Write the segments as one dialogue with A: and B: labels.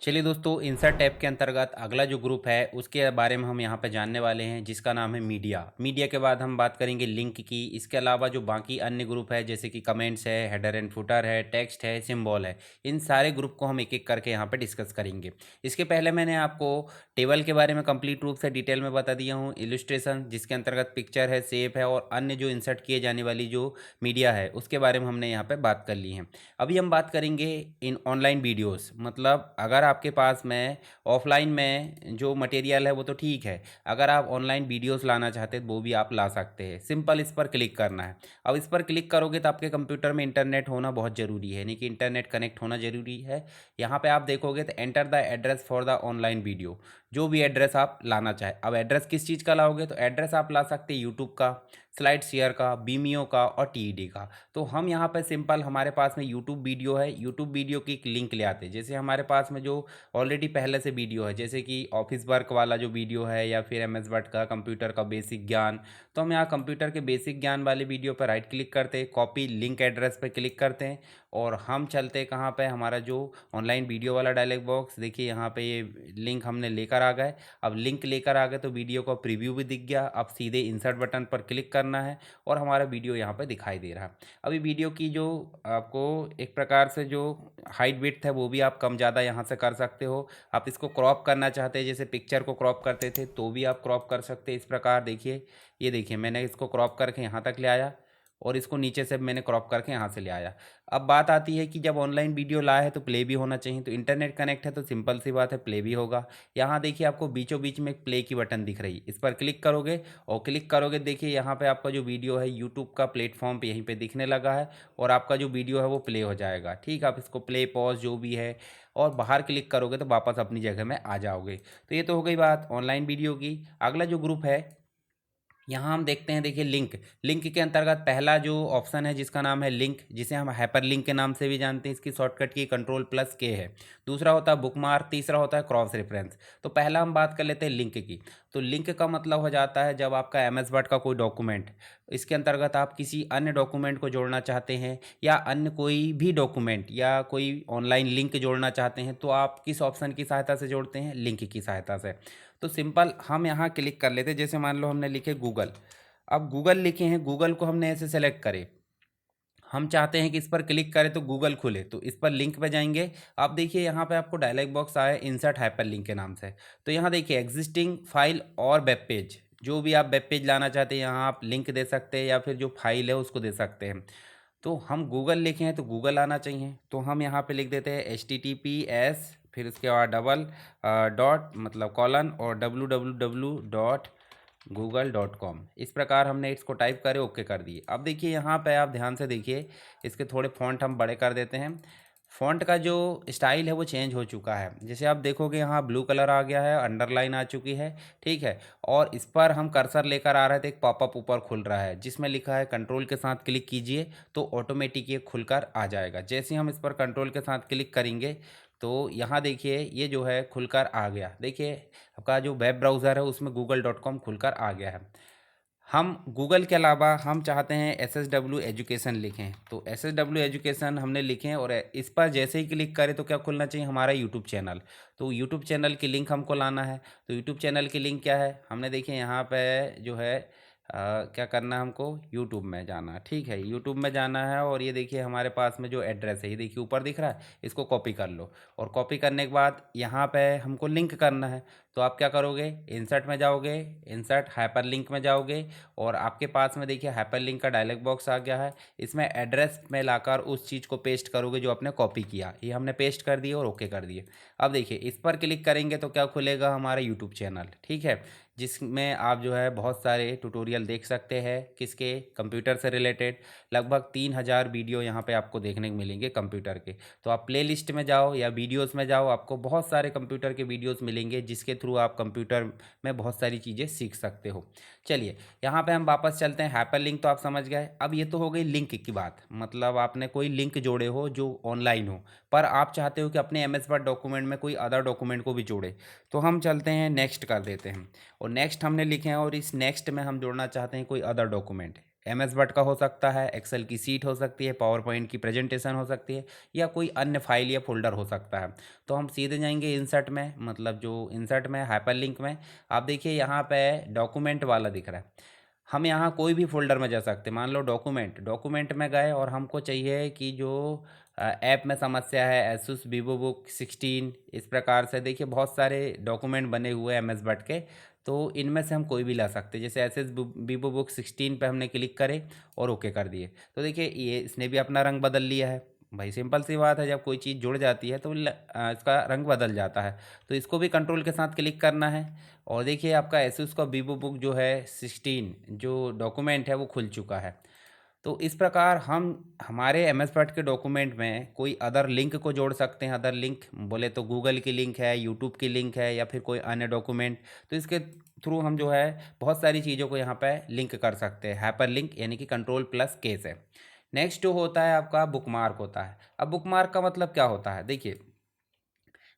A: चलिए दोस्तों, insert tab के अंतर्गत अगला जो ग्रुप है उसके बारे में हम यहाँ पे जानने वाले हैं, जिसका नाम है मीडिया। मीडिया के बाद हम बात करेंगे लिंक की। इसके अलावा जो बाकी अन्य ग्रुप है जैसे कि कमेंट्स है, हेडर एंड फुटर है, टेक्स्ट है, सिंबल है, इन सारे ग्रुप को हम एक एक करके यहाँ पे डिस्कस करेंगे। इसके पहले मैंने आपको टेबल के बारे में कंप्लीट रूप से डिटेल में बता दिया हूँ। इलस्ट्रेशन जिसके अंतर्गत पिक्चर है, शेप है और अन्य जो इंसर्ट किए जाने वाली जो मीडिया है उसके बारे में हमने यहाँ पर बात कर ली है। अभी हम बात करेंगे इन ऑनलाइन वीडियोस। मतलब अगर आपके पास में ऑफलाइन में जो मटेरियल है वो तो ठीक है, अगर आप ऑनलाइन वीडियोस लाना चाहते हैं तो वो भी आप ला सकते हैं। सिंपल इस पर क्लिक करना है। अब इस पर क्लिक करोगे तो आपके कंप्यूटर में इंटरनेट होना बहुत ज़रूरी है, यानी कि इंटरनेट कनेक्ट होना ज़रूरी है। यहाँ पे आप देखोगे तो enter the address for the online video, जो भी एड्रेस आप लाना चाहे। अब एड्रेस किस चीज़ का लाओगे, तो एड्रेस आप ला सकते हैं यूट्यूब का, स्लाइड शेयर का, बीमियो का और टीईडी का। तो हम यहाँ पे सिंपल, हमारे पास में यूट्यूब वीडियो है, यूट्यूब वीडियो की एक लिंक ले आते हैं। जैसे हमारे पास में जो ऑलरेडी पहले से वीडियो है, जैसे कि ऑफिस वर्क वाला जो वीडियो है या फिर एमएस वर्ड का कंप्यूटर का बेसिक ज्ञान, तो हम यहाँ कंप्यूटर के बेसिक ज्ञान वाले वीडियो पर राइट क्लिक करते हैं, कॉपी लिंक एड्रेस पर क्लिक करते हैं और हम चलते हैं कहाँ पे, हमारा जो ऑनलाइन वीडियो वाला डायलॉग बॉक्स। देखिए यहाँ पे ये लिंक हमने लेकर आ गए। अब लिंक लेकर आ गए तो वीडियो का प्रीव्यू भी दिख गया। अब सीधे इंसर्ट बटन पर क्लिक करना है और हमारा वीडियो यहाँ पे दिखाई दे रहा है। अभी वीडियो की जो आपको एक प्रकार से जो हाइट विड्थ है वो भी आप कम ज़्यादा यहाँ से कर सकते हो। आप इसको क्रॉप करना चाहते हैं, जैसे पिक्चर को क्रॉप करते थे तो भी आप क्रॉप कर सकते हैं इस प्रकार। देखिए, ये देखिए मैंने इसको क्रॉप करके यहाँ तक ले आया और इसको नीचे से मैंने क्रॉप करके यहाँ से ले आया। अब बात आती है कि जब ऑनलाइन वीडियो लाया है तो प्ले भी होना चाहिए। तो इंटरनेट कनेक्ट है तो सिंपल सी बात है, प्ले भी होगा। यहाँ देखिए आपको बीचों बीच में एक प्ले की बटन दिख रही है, इस पर क्लिक करोगे और क्लिक करोगे देखिए यहाँ पे आपका जो वीडियो है यूट्यूब का प्लेटफॉर्म पे यहीं पे दिखने लगा है और आपका जो वीडियो है वो प्ले हो जाएगा। ठीक है, आप इसको प्ले पॉज जो भी है और बाहर क्लिक करोगे तो वापस अपनी जगह में आ जाओगे। तो ये तो हो गई बात ऑनलाइन वीडियो की। अगला जो ग्रुप है यहाँ हम देखते हैं, देखिए लिंक। लिंक के अंतर्गत पहला जो ऑप्शन है जिसका नाम है लिंक, जिसे हम हाइपर लिंक के नाम से भी जानते हैं। इसकी शॉर्टकट की कंट्रोल+K है। दूसरा होता है बुकमार्क, तीसरा होता है क्रॉस रेफरेंस। तो पहला हम बात कर लेते हैं लिंक की। तो लिंक का मतलब हो जाता है जब आपका एम एस वर्ड का कोई डॉक्यूमेंट, इसके अंतर्गत आप किसी अन्य डॉक्यूमेंट को जोड़ना चाहते हैं या अन्य कोई भी डॉक्यूमेंट या कोई ऑनलाइन लिंक जोड़ना चाहते हैं, तो आप किस ऑप्शन की सहायता से जोड़ते हैं, लिंक की सहायता से। तो सिंपल हम यहाँ क्लिक कर लेते हैं। जैसे मान लो हमने लिखे गूगल। अब गूगल लिखे हैं, गूगल को हमने ऐसे सेलेक्ट करे। हम चाहते हैं कि इस पर क्लिक करें तो गूगल खुले, तो इस पर लिंक पे जाएंगे। आप देखिए यहाँ पे आपको डायलॉग बॉक्स आया इंसर्ट हाइपर लिंक के नाम से। तो यहाँ देखिए एग्जिस्टिंग फाइल और वेब पेज, जो भी आप वेब पेज लाना चाहते हैं यहाँ आप लिंक दे सकते हैं या फिर जो फाइल है उसको दे सकते हैं। तो हम गूगल लिखे हैं तो गूगल आना चाहिए, तो हम यहाँ पे लिख देते हैं HTTPS, फिर उसके बाद डबल डॉट मतलब कॉलन और www.google.com। इस प्रकार हमने इसको टाइप करे, ओके कर दिए। अब देखिए यहाँ पे आप ध्यान से देखिए, इसके थोड़े फॉन्ट हम बड़े कर देते हैं। फॉन्ट का जो स्टाइल है वो चेंज हो चुका है। जैसे आप देखोगे यहाँ ब्लू कलर आ गया है, अंडरलाइन आ चुकी है। ठीक है, और इस पर हम कर्सर लेकर आ रहे थे, एक पॉपअप ऊपर खुल रहा है जिसमें लिखा है कंट्रोल के साथ क्लिक कीजिए तो ऑटोमेटिक ये खुलकर आ जाएगा। जैसे हम इस पर कंट्रोल के साथ क्लिक करेंगे तो यहाँ देखिए ये जो है खुलकर आ गया। देखिए आपका जो वेब ब्राउज़र है उसमें google.com खुलकर आ गया है। हम गूगल के अलावा हम चाहते हैं SSW एजुकेशन लिखें, तो SSW एजुकेशन हमने लिखें और इस पर जैसे ही क्लिक करें तो क्या खुलना चाहिए, हमारा यूट्यूब चैनल। तो यूट्यूब चैनल की लिंक हमको लाना है। तो यूट्यूब चैनल की लिंक क्या है, हमने देखिए यहाँ पे जो है क्या करना है, हमको यूट्यूब में जाना है। ठीक है, यूट्यूब में जाना है और ये देखिए हमारे पास में जो एड्रेस है ये देखिए ऊपर दिख रहा है, इसको कॉपी कर लो। और कॉपी करने के बाद यहाँ पे हमको लिंक करना है। तो आप क्या करोगे, इंसर्ट में जाओगे, इंसर्ट हाइपर लिंक में जाओगे और आपके पास में देखिए हाइपर लिंक का डायलॉग बॉक्स आ गया है। इसमें एड्रेस में लाकर उस चीज़ को पेस्ट करोगे जो आपने कॉपी किया। ये हमने पेस्ट कर दिया और ओके कर दिए। अब देखिए इस पर क्लिक करेंगे तो क्या खुलेगा, हमारा यूट्यूब चैनल। ठीक है, जिसमें आप जो है बहुत सारे ट्यूटोरियल देख सकते हैं, किसके, कंप्यूटर से रिलेटेड। लगभग 3000 वीडियो यहाँ पे आपको देखने को मिलेंगे कंप्यूटर के। तो आप प्ले लिस्ट में जाओ या वीडियोस में जाओ, आपको बहुत सारे कंप्यूटर के वीडियोस मिलेंगे जिसके थ्रू आप कंप्यूटर में बहुत सारी चीज़ें सीख सकते हो। चलिए यहाँ पे हम वापस चलते हैं। हाइपर लिंक तो आप समझ गए। अब ये तो हो गई लिंक की बात, मतलब आपने कोई लिंक जोड़े हो जो ऑनलाइन हो, पर आप चाहते हो कि अपने MS वर्ड डॉक्यूमेंट में कोई अदर डॉक्यूमेंट को भी जोड़े। तो हम चलते हैं नेक्स्ट कर देते हैं और नेक्स्ट हमने लिखे हैं और इस नेक्स्ट में हम जोड़ना चाहते हैं कोई अदर डॉक्यूमेंट। MS वर्ड का हो सकता है, एक्सेल की सीट हो सकती है, पावर पॉइंट की प्रेजेंटेशन हो सकती है, या कोई अन्य फाइल या फोल्डर हो सकता है। तो हम सीधे जाएंगे इंसर्ट में, मतलब जो इंसर्ट में हाइपरलिंक में आप देखिए यहाँ पे डॉक्यूमेंट वाला दिख रहा है। हम यहाँ कोई भी फोल्डर में जा सकते हैं। मान लो डॉक्यूमेंट में गए और हमको चाहिए कि जो ऐप में समस्या है एसुस वीवो बुक 16, इस प्रकार से देखिए बहुत सारे डॉक्यूमेंट बने हुए हैं MS वर्ड के। तो इनमें से हम कोई भी ला सकते हैं। जैसे एसएस वीवो बुक 16 पे हमने क्लिक करे और ओके कर दिए, तो देखिए ये इसने भी अपना रंग बदल लिया है। भाई सिंपल सी बात है, जब कोई चीज़ जुड़ जाती है तो इसका रंग बदल जाता है। तो इसको भी कंट्रोल के साथ क्लिक करना है और देखिए आपका एसुस का वीवो बुक जो है 16 जो डॉक्यूमेंट है वो खुल चुका है। तो इस प्रकार हम हमारे MS वर्ड के डॉक्यूमेंट में कोई अदर लिंक को जोड़ सकते हैं। अदर लिंक बोले तो गूगल की लिंक है, यूट्यूब की लिंक है, या फिर कोई अन्य डॉक्यूमेंट। तो इसके थ्रू हम जो है बहुत सारी चीज़ों को यहाँ पे लिंक कर सकते हैं। हाइपर लिंक यानी कि कंट्रोल+K से। नेक्स्ट जो होता है आपका बुकमार्क होता है। अब बुकमार्क का मतलब क्या होता है, देखिए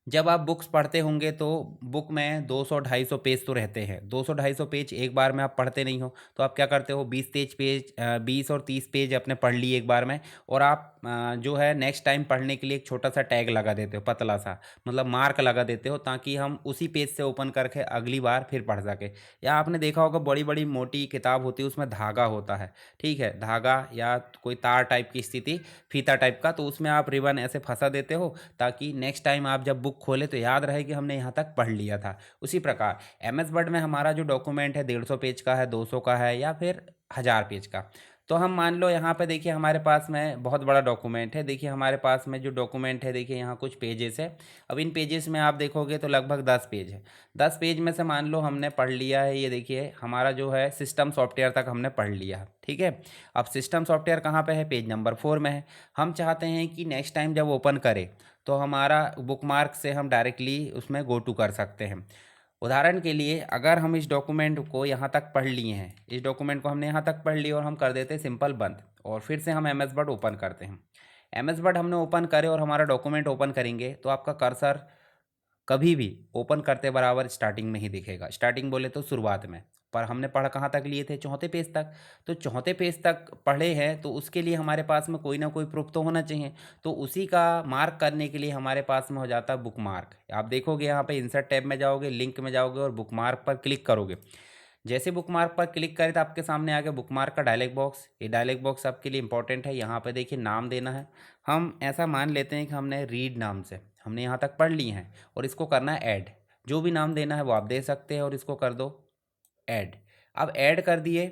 A: जब आप बुक्स पढ़ते होंगे तो बुक में 200-250 पेज तो रहते हैं। 200-250 पेज एक बार में आप पढ़ते नहीं हो, तो आप क्या करते हो 20 और 30 पेज अपने पढ़ लिए एक बार में, और आप जो है नेक्स्ट टाइम पढ़ने के लिए एक छोटा सा टैग लगा देते हो, पतला सा, मतलब मार्क लगा देते हो, ताकि हम उसी पेज से ओपन करके अगली बार फिर पढ़ सके। या आपने देखा होगा बड़ी बड़ी मोटी किताब होती है, उसमें धागा होता है, ठीक है, धागा या कोई तार टाइप की स्थिति, फीता टाइप का, तो उसमें आप रिबन ऐसे फंसा देते हो ताकि नेक्स्ट टाइम आप जब बुक खोले तो याद रहे कि हमने यहाँ तक पढ़ लिया था। उसी प्रकार MS वर्ड में हमारा जो डॉक्यूमेंट है 150 पेज का है, 200 का है, या फिर 1000 पेज का। तो हम मान लो यहाँ पे देखिए हमारे पास में बहुत बड़ा डॉक्यूमेंट है। देखिए हमारे पास में जो डॉक्यूमेंट है, देखिए यहाँ कुछ पेजेस है। अब इन पेजेस में आप देखोगे तो लगभग 10 पेज है। 10 पेज में से मान लो हमने पढ़ लिया है, ये देखिए हमारा जो है सिस्टम सॉफ्टवेयर तक हमने पढ़ लिया है, ठीक है। अब सिस्टम सॉफ्टवेयर कहाँ पे है, पेज नंबर 4 में है। हम चाहते हैं कि नेक्स्ट टाइम जब ओपन करें तो हमारा बुकमार्क से हम डायरेक्टली उसमें गो टू कर सकते हैं। उदाहरण के लिए अगर हम इस डॉक्यूमेंट को यहाँ तक पढ़ लिए हैं, इस डॉक्यूमेंट को हमने यहाँ तक पढ़ लिया और हम कर देते हैं सिंपल बंद, और फिर से हम MS वर्ड ओपन करते हैं। MS वर्ड हमने ओपन करे और हमारा डॉक्यूमेंट ओपन करेंगे तो आपका कर्सर कभी भी ओपन करते बराबर स्टार्टिंग में ही दिखेगा। स्टार्टिंग बोले तो शुरुआत में। पर हमने पढ़ा कहाँ तक लिए थे, चौथे पेज तक। तो चौथे पेज तक पढ़े हैं तो उसके लिए हमारे पास में कोई ना कोई प्रूफ तो होना चाहिए। तो उसी का मार्क करने के लिए हमारे पास में हो जाता है बुक मार्क। आप देखोगे यहाँ पे इंसर्ट टैब में जाओगे, लिंक में जाओगे और बुक मार्क पर क्लिक करोगे। जैसे बुक मार्क पर क्लिक करें तो आपके सामने आ गया बुक मार्क का डायलॉग बॉक्स। ये डायलॉग बॉक्स आपके लिए इंपॉर्टेंट है। यहाँ पे देखिए नाम देना है। हम ऐसा मान लेते हैं कि हमने रीड नाम से हमने यहाँ तक पढ़ लिए हैं, और इसको करना है ऐड। जो भी नाम देना है वो आप दे सकते हैं, और इसको कर दो ऐड। अब ऐड कर दिए।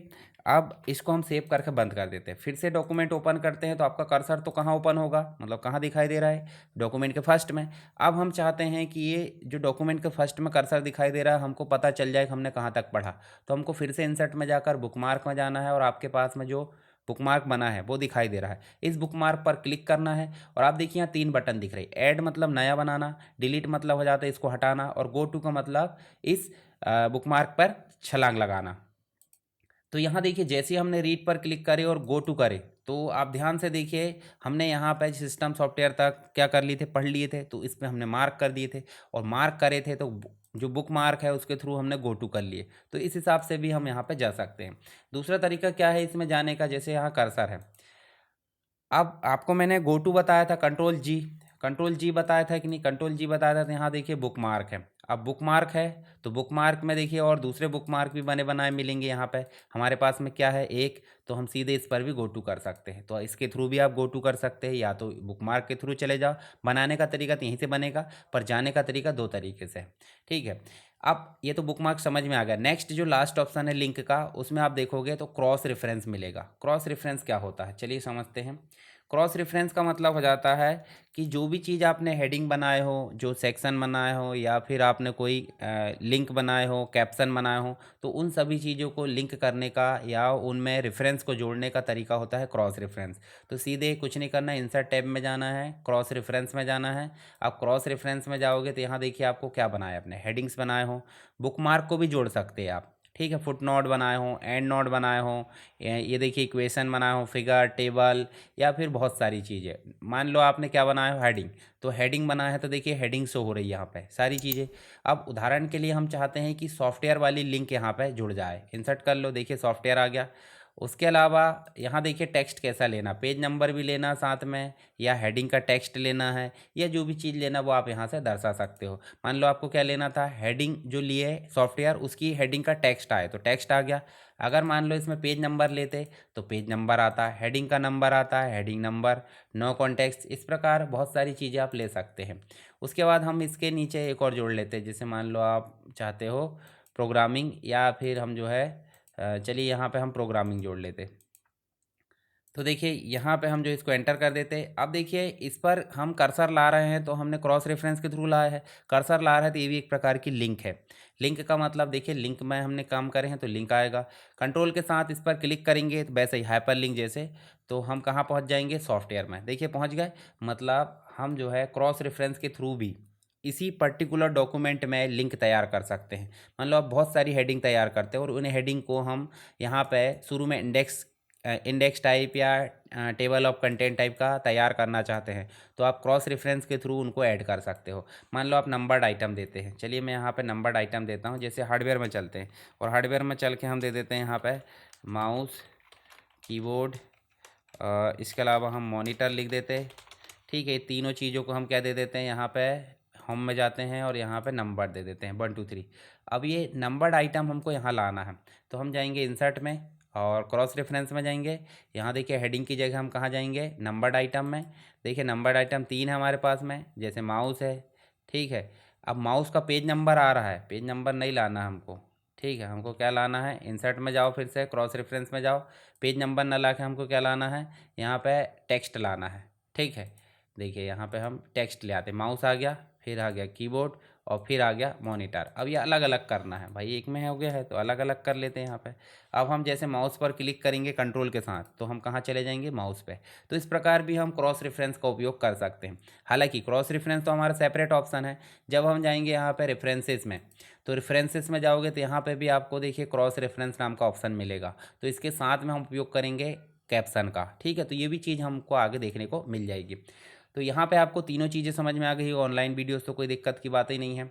A: अब इसको हम सेव करके बंद कर देते हैं। फिर से डॉक्यूमेंट ओपन करते हैं तो आपका कर्सर तो कहाँ ओपन होगा, मतलब कहाँ दिखाई दे रहा है, डॉक्यूमेंट के फर्स्ट में। अब हम चाहते हैं कि ये जो डॉक्यूमेंट के फर्स्ट में कर्सर दिखाई दे रहा है हमको पता चल जाए कि हमने कहाँ तक पढ़ा। तो हमको फिर से इंसर्ट में जाकर बुकमार्क में जाना है, और आपके पास में जो बुकमार्क बना है वो दिखाई दे रहा है, इस बुकमार्क पर क्लिक करना है। और आप देखिए यहाँ 3 बटन दिख रहे हैं। ऐड मतलब नया बनाना, डिलीट मतलब हो जाता है इसको हटाना, और गो टू का मतलब इस बुकमार्क पर छलांग लगाना। तो यहाँ देखिए जैसे ही हमने रीड पर क्लिक करे और गो टू करे, तो आप ध्यान से देखिए हमने यहाँ पे सिस्टम सॉफ्टवेयर तक क्या कर लिए थे, पढ़ लिए थे। तो इस पर हमने मार्क कर दिए थे, और मार्क करे थे तो जो बुक मार्क है उसके थ्रू हमने गो टू कर लिए। तो इस हिसाब से भी हम यहाँ पे जा सकते हैं। दूसरा तरीका क्या है इसमें जाने का, जैसे यहाँ कर्सर है। अब आपको मैंने गो टू बताया था, कंट्रोल जी बताया था कि नहीं, कंट्रोल जी बताया था। तो यहाँ देखिए बुक मार्क है। अब बुक मार्क है तो बुक मार्क में देखिए और दूसरे बुक मार्क भी बने बनाए मिलेंगे। यहाँ पे हमारे पास में क्या है, एक, तो हम सीधे इस पर भी गो टू कर सकते हैं। तो इसके थ्रू भी आप गो टू कर सकते हैं, या तो बुक मार्क के थ्रू चले जाओ। बनाने का तरीका तो यहीं से बनेगा, पर जाने का तरीका 2 तरीके से है, ठीक है। अब ये तो बुक मार्क समझ में आ गया। नेक्स्ट जो लास्ट ऑप्शन है लिंक का, उसमें आप देखोगे तो क्रॉस रेफरेंस मिलेगा। क्रॉस रेफरेंस क्या होता है, चलिए समझते हैं। क्रॉस रेफरेंस का मतलब हो जाता है कि जो भी चीज़ आपने हेडिंग बनाए हो, जो सेक्शन बनाए हो, या फिर आपने कोई लिंक बनाए हो, कैप्शन बनाए हो, तो उन सभी चीज़ों को लिंक करने का या उनमें रेफरेंस को जोड़ने का तरीका होता है क्रॉस रेफरेंस। तो सीधे कुछ नहीं करना है, इंसर्ट टैब में जाना है, क्रॉस रेफरेंस में जाना है। आप क्रॉस रेफरेंस में जाओगे तो यहाँ देखिए आपको क्या बनाया, अपने हेडिंग्स बनाए हो, बुक मार्क को भी जोड़ सकते हैं आप, ठीक है, फुट नोट बनाए हो, एंड नोट बनाए हो, ये देखिए इक्वेशन बनाए हो, फिगर, टेबल, या फिर बहुत सारी चीज़ें। मान लो आपने क्या बनाया हो, हेडिंग। तो हेडिंग बनाया है तो देखिए हेडिंग शो हो रही है यहाँ पे सारी चीज़ें। अब उदाहरण के लिए हम चाहते हैं कि सॉफ्टवेयर वाली लिंक यहाँ पे जुड़ जाए, इंसर्ट कर लो, देखिए सॉफ्टवेयर आ गया। उसके अलावा यहाँ देखिए टेक्स्ट कैसा लेना, पेज नंबर भी लेना साथ में, या हेडिंग का टेक्स्ट लेना है, या जो भी चीज़ लेना वो आप यहाँ से दर्शा सकते हो। मान लो आपको क्या लेना था, हेडिंग जो लिए सॉफ्टवेयर उसकी हेडिंग का टेक्स्ट आए तो टेक्स्ट आ गया। अगर मान लो इसमें पेज नंबर लेते तो पेज नंबर आता, हेडिंग का नंबर आता है, हेडिंग नंबर, नो कॉन्टेक्स्ट, इस प्रकार बहुत सारी चीज़ें आप ले सकते हैं। उसके बाद हम इसके नीचे एक और जोड़ लेते हैं, जैसे मान लो आप चाहते हो प्रोग्रामिंग, या फिर हम जो है चलिए यहाँ पे हम प्रोग्रामिंग जोड़ लेते। तो देखिए यहाँ पे हम जो इसको एंटर कर देते, अब देखिए इस पर हम कर्सर ला रहे हैं तो हमने क्रॉस रेफरेंस के थ्रू लाया है, कर्सर ला रहे हैं तो ये भी एक प्रकार की लिंक है। लिंक का मतलब देखिए लिंक में हमने काम करे हैं तो लिंक आएगा, कंट्रोल के साथ इस पर क्लिक करेंगे तो वैसे ही हाइपर लिंक जैसे, तो हम कहाँ पहुँच जाएंगे, सॉफ्टवेयर में, देखिए पहुँच गए। मतलब हम जो है क्रॉस रेफरेंस के थ्रू भी इसी पर्टिकुलर डॉक्यूमेंट में लिंक तैयार कर सकते हैं। मान लो आप बहुत सारी हेडिंग तैयार करते हैं और उन हेडिंग को हम यहाँ पे शुरू में इंडेक्स टाइप या टेबल ऑफ कंटेंट टाइप का तैयार करना चाहते हैं तो आप क्रॉस रेफरेंस के थ्रू उनको ऐड कर सकते हो। मान लो आप नंबर्ड आइटम देते हैं, चलिए मैं यहाँ पे नंबर्ड आइटम देता हूँ, जैसे हार्डवेयर में चलते हैं और हार्डवेयर में चल के हम दे देते हैं यहाँ पे माउस, कीबोर्ड, इसके अलावा हम मॉनिटर लिख देते हैं। ठीक है, तीनों चीज़ों को हम क्या दे देते हैं, यहाँ पे होम में जाते हैं और यहाँ पे नंबर दे देते हैं 1 2 3। अब ये नंबर्ड आइटम हमको यहाँ लाना है तो हम जाएंगे इंसर्ट में और क्रॉस रेफरेंस में जाएंगे। यहाँ देखिए हेडिंग की जगह हम कहाँ जाएंगे, नंबर्ड आइटम में। देखिए नंबर्ड आइटम 3 है हमारे पास में, जैसे माउस है। ठीक है, अब माउस का पेज नंबर आ रहा है, पेज नंबर नहीं लाना हमको। ठीक है, हमको क्या लाना है, इंसर्ट में जाओ, फिर से क्रॉस रेफरेंस में जाओ, पेज नंबर ना ला के हमको क्या लाना है, यहाँ पे टेक्स्ट लाना है। ठीक है, देखिए यहाँ पे हम टेक्स्ट ले आते, माउस आ गया, फिर आ गया कीबोर्ड, और फिर आ गया मॉनिटर। अब ये अलग अलग करना है भाई, एक में हो गया है तो अलग अलग कर लेते हैं यहाँ पे। अब हम जैसे माउस पर क्लिक करेंगे कंट्रोल के साथ तो हम कहाँ चले जाएंगे, माउस पे। तो इस प्रकार भी हम क्रॉस रेफरेंस का उपयोग कर सकते हैं। हालांकि क्रॉस रेफरेंस तो हमारा सेपरेट ऑप्शन है। जब हम जाएंगे यहाँ पे रेफरेंसेस में, तो रेफरेंसेस में जाओगे तो यहाँ पे भी आपको देखिए क्रॉस रेफरेंस नाम का ऑप्शन मिलेगा, तो इसके साथ में हम उपयोग करेंगे कैप्शन का। ठीक है, तो ये भी चीज़ हमको आगे देखने को मिल जाएगी। तो यहाँ पे आपको तीनों चीज़ें समझ में आ गई, ऑनलाइन वीडियोस तो कोई दिक्कत की बात ही नहीं है।